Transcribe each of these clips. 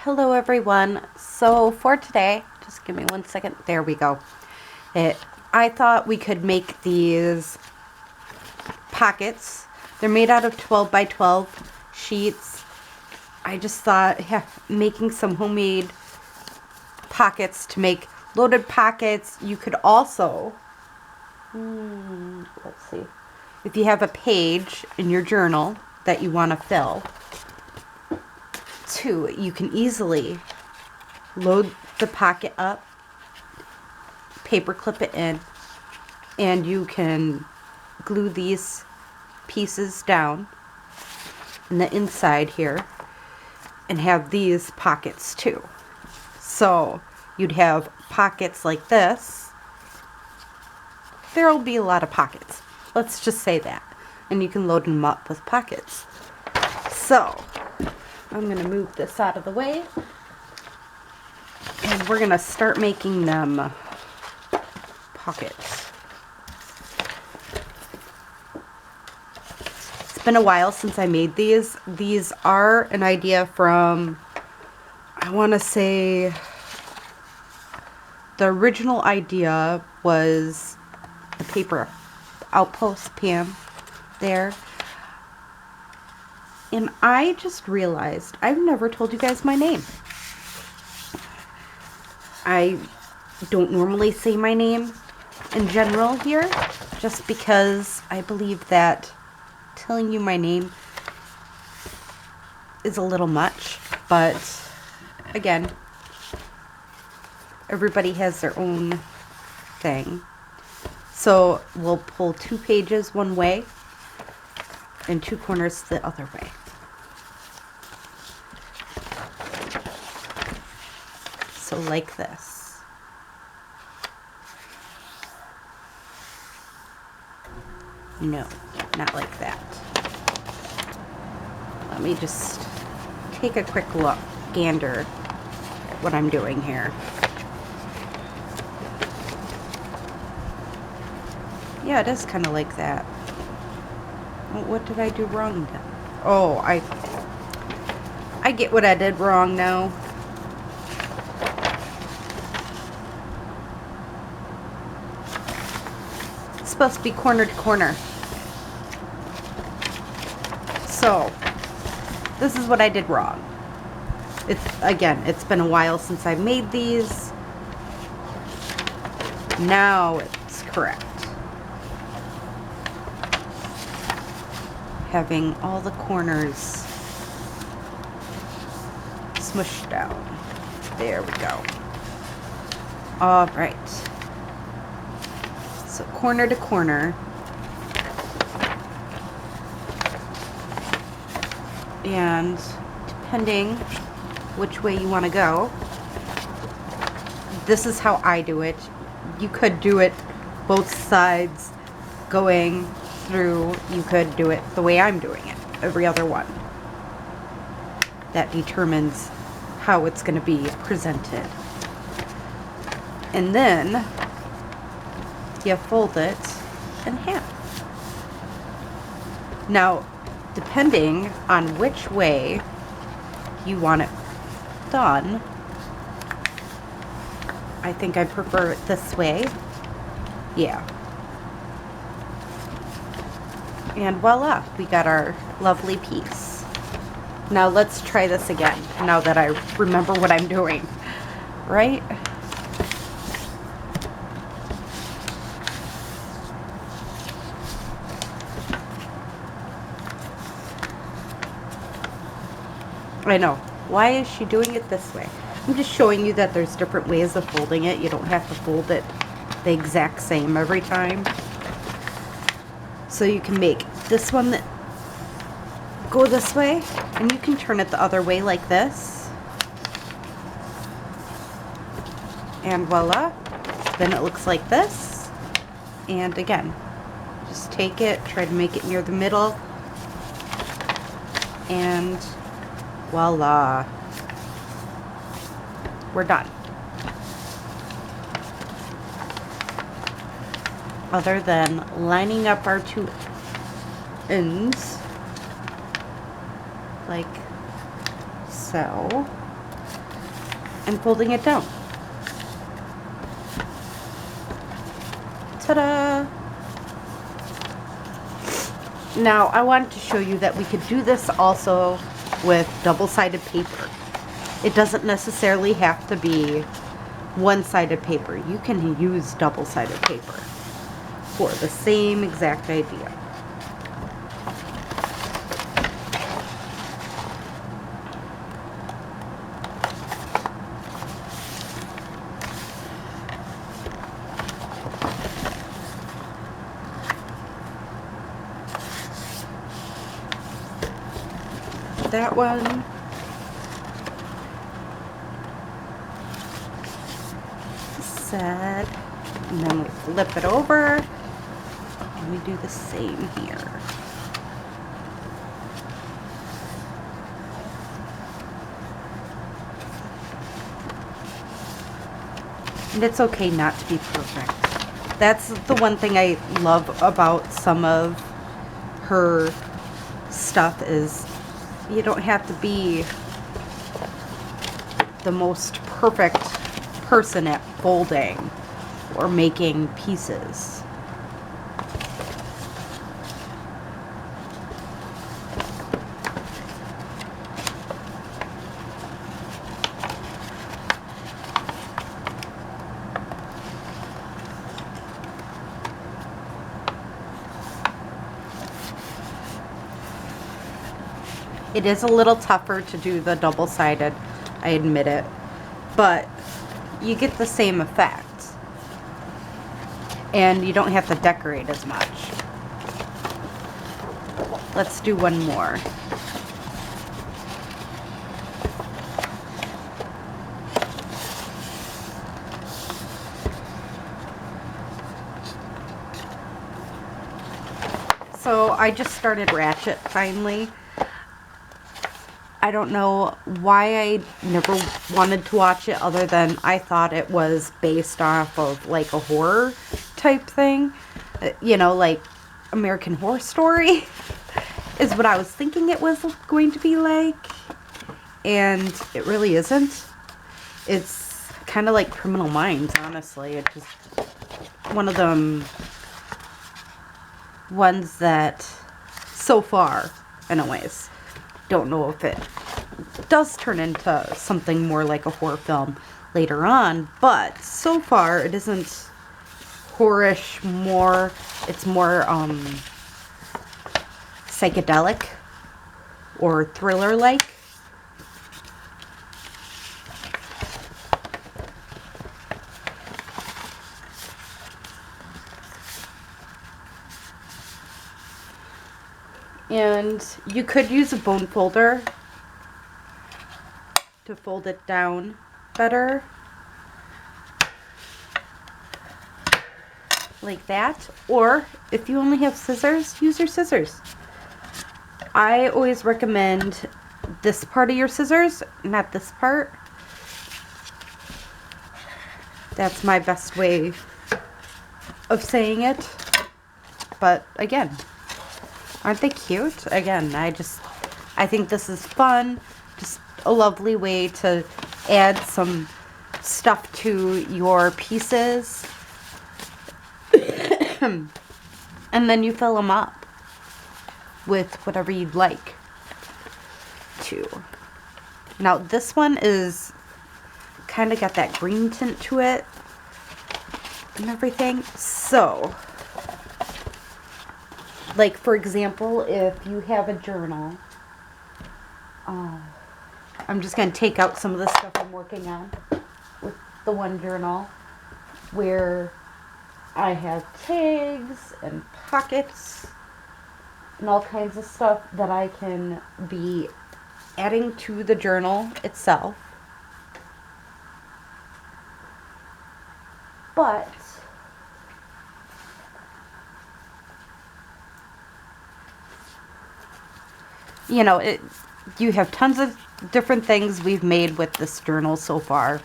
Hello everyone. So for today, just give me 1 second. There we go. I thought we could make these pockets. They're made out of 12 by 12 sheets. I just thought, yeah, making some homemade pockets to make loaded pockets. You could also, let's see, if you have a page in your journal that you want to fill, too, you can easily load the pocket up, paper clip it in, and you can glue these pieces down in the inside here and have these pockets too. So you'd have pockets like this. There'll be a lot of pockets. Let's just say that. And you can load them up with pockets. So I'm going to move this out of the way. And we're going to start making them pockets. It's been a while since I made these. These are an idea from, I want to say, the original idea was the Paper Outpost Pam there. And I just realized I've never told you guys my name. I don't normally say my name in general here, just because I believe that telling you my name is a little much. But again, everybody has their own thing. So we'll pull 2 pages one way and 2 corners the other way. So like this. No, not like that. Let me just take a quick look, gander at what I'm doing here. Yeah, it is kind of like that. What did I do wrong then? Oh, I get what I did wrong now. It's supposed to be corner to corner. So, this is what I did wrong. It's been a while since I made these. Now it's correct. Having all the corners smushed down. There we go. All right. So corner to corner. And depending which way you want to go, this is how I do it. You could do it both sides going through. You could do it the way I'm doing it, every other one. That determines how it's going to be presented. And then you fold it in half. Now, depending on which way you want it done, I think I prefer it this way. Yeah. And voila, we got our lovely piece. Now let's try this again, now that I remember what I'm doing, right? I know. Why is she doing it this way? I'm just showing you that there's different ways of folding it. You don't have to fold it the exact same every time. So you can make this one that go this way, and you can turn it the other way like this. And voila. Then it looks like this. And again, just take it, try to make it near the middle. And voila. We're done. Other than lining up our 2 ends like so. and folding it down. Ta-da! Now I wanted to show you that we could do this also with double-sided paper. It doesn't necessarily have to be one-sided paper. You can use double-sided paper for the same exact idea. That one. Set. And then we flip it over. And we do the same here. And it's okay not to be perfect. That's the one thing I love about some of her stuff is you don't have to be the most perfect person at folding or making pieces. It is a little tougher to do the double-sided, I admit it, but you get the same effect. And you don't have to decorate as much. Let's do one more. So I just started Ratchet finally. I don't know why I never wanted to watch it other than I thought it was based off of like a horror type thing. You know, like American Horror Story is what I was thinking it was going to be like. And it really isn't. It's kind of like Criminal Minds, honestly. It's just one of them ones that, so far, anyways, don't know if it does turn into something more like a horror film later on, but so far it isn't horrorish, it's more psychedelic or thriller-like. And you could use a bone folder to fold it down better. Like that. Or if you only have scissors, use your scissors. I always recommend this part of your scissors, not this part. That's my best way of saying it. But again, aren't they cute? Again, I think this is fun. Just a lovely way to add some stuff to your pieces. And then you fill them up with whatever you'd like to. Now this one is kind of got that green tint to it and everything. So, like, for example, if you have a journal, I'm just going to take out some of the stuff I'm working on with the one journal where I have tags and pockets and all kinds of stuff that I can be adding to the journal itself. But you know, you have tons of different things we've made with this journal so far.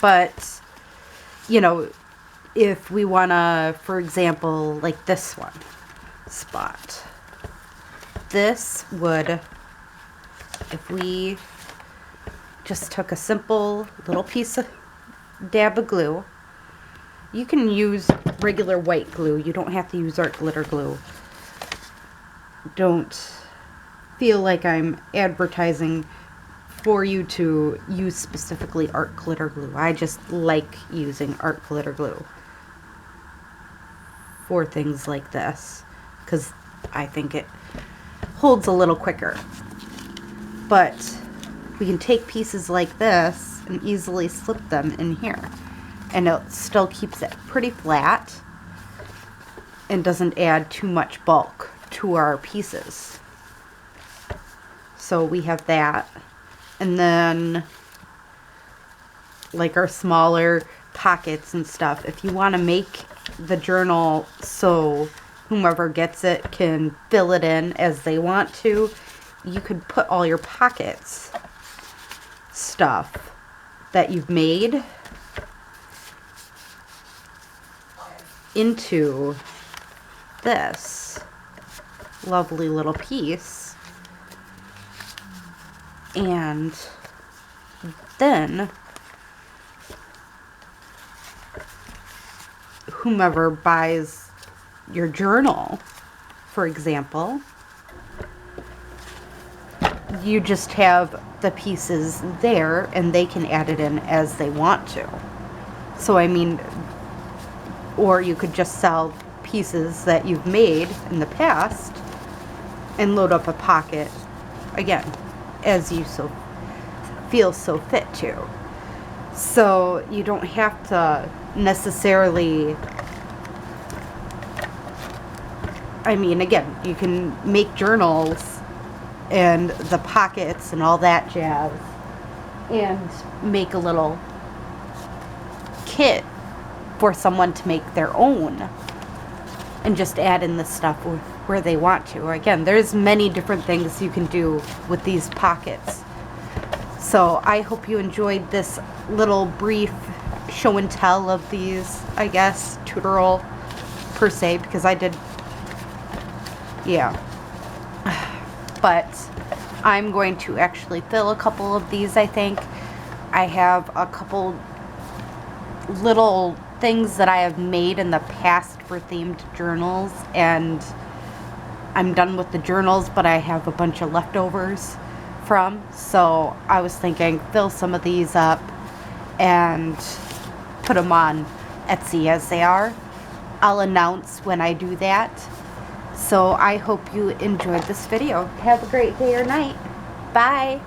But, you know, if we want to, for example, like this one spot, this would if we just took a simple little piece of dab of glue. You can use regular white glue. You don't have to use art glitter glue. Don't feel like I'm advertising for you to use specifically art glitter glue. I just like using art glitter glue for things like this because I think it holds a little quicker. But we can take pieces like this and easily slip them in here, and it still keeps it pretty flat and doesn't add too much bulk to our pieces. So we have that, and then like our smaller pockets and stuff. If you want to make the journal so whomever gets it can fill it in as they want to, you could put all your pockets stuff that you've made into this lovely little piece, and then whomever buys your journal, for example, you just have the pieces there and they can add it in as they want to. So I mean, or you could just sell pieces that you've made in the past and load up a pocket again as you feel so fit to. So you don't have to necessarily, I mean, again, you can make journals and the pockets and all that jazz and make a little kit for someone to make their own and just add in the stuff where they want to. Again, there's many different things you can do with these pockets. So I hope you enjoyed this little brief show and tell of these, I guess, tutorial per se, because I did, yeah. But I'm going to actually fill a couple of these, I think. I have a couple little things that I have made in the past for themed journals, and I'm done with the journals, but I have a bunch of leftovers from. So I was thinking fill some of these up and put them on Etsy as they are. I'll announce when I do that. So I hope you enjoyed this video. Have a great day or night. Bye.